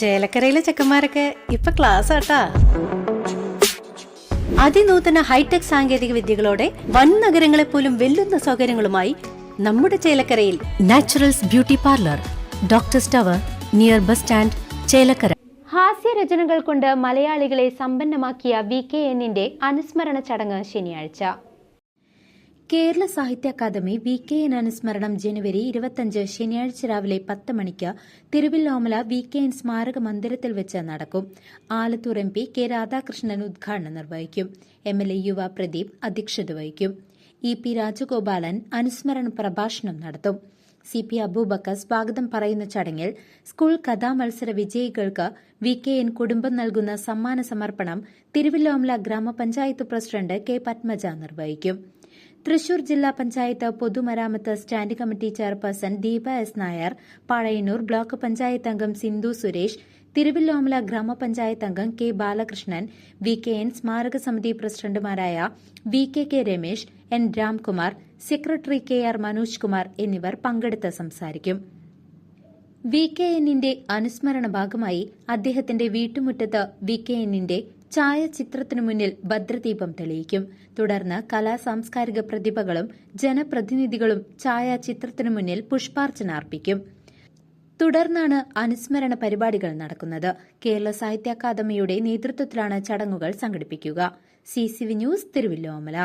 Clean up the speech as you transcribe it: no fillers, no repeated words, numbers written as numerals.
ചേലക്കരയിലെ ചെക്കന്മാരൊക്കെ ഇപ്പൊ ക്ലാസ് ആട്ടാ. അതിനൂതന ഹൈടെക് സാങ്കേതിക വിദ്യകളോടെ വൻ നഗരങ്ങളെ പോലും വെല്ലുന്ന സൗകര്യങ്ങളുമായി നമ്മുടെ ചേലക്കരയിൽ Naturals beauty parlour, doctors tower, near bus stand, Chelakkara. ഹാസ്യരചനകൾ കൊണ്ട് മലയാളികളെ സമ്പന്നമാക്കിയ VKNന്റെ അനുസ്മരണ ചടങ്ങ് ശനിയാഴ്ച. കേരള സാഹിത്യ അക്കാദമി VKN അനുസ്മരണം ജനുവരി 25 ശനിയാഴ്ച രാവിലെ 10 മണിക്ക് തിരുവല്ലോമല VKN സ്മാരക മന്ദിരത്തിൽ വെച്ച് നടക്കും. ആലത്തൂർ MP കെ രാധാകൃഷ്ണൻ ഉദ്ഘാടനം നിർവഹിക്കും. MLA യുവ പ്രദീപ് അധ്യക്ഷത വഹിക്കും. EP രാജഗോപാലൻ അനുസ്മരണ പ്രഭാഷണം നടത്തും. CP അബൂബക്കർ സ്വാഗതം പറയുന്ന ചടങ്ങിൽ സ്കൂൾ കഥാമത്സര വിജയികൾക്ക് VKN കുടുംബം നൽകുന്ന സമ്മാന സമർപ്പണം തിരുവല്ലോമല ഗ്രാമപഞ്ചായത്ത് പ്രസിഡന്റ് K പത്മജ നിർവഹിക്കും. തൃശൂർ ജില്ലാ പഞ്ചായത്ത് പൊതുമരാമത്ത് standing committee chairperson Deepa S. Nair, Pazhayannur block panchayat അംഗം സിന്ധു സുരേഷ്, തിരുവല്ലോമല ഗ്രാമപഞ്ചായത്ത് അംഗം K. ബാലകൃഷ്ണൻ, VKN സ്മാരക സമിതി പ്രസിഡന്റുമാരായ VK Ramesh, N. Ramkumar, secretary KR Manoj Kumar എന്നിവർ പങ്കെടുത്ത് സംസാരിക്കും. VKNന്റെ അനുസ്മരണ ഭാഗമായി അദ്ദേഹത്തിന്റെ വീട്ടുമുറ്റത്ത് VKNന്റെ ഛായാചിത്രത്തിനു മുന്നിൽ ഭദ്രദീപം തെളിയിക്കും. തുടർന്ന് കലാ സാംസ്കാരിക പ്രതിഭകളും ജനപ്രതിനിധികളും ഛായാചിത്രത്തിനു മുന്നിൽ പുഷ്പാർച്ചന അർപ്പിക്കും. തുടർന്നാണ് അനുസ്മരണ പരിപാടികൾ നടക്കുന്നത്. കേരള സാഹിത്യ അക്കാദമിയുടെ നേതൃത്വത്തിലാണ് ചടങ്ങുകൾ സംഘടിപ്പിക്കുക. CCV news, Thiruvilwamala.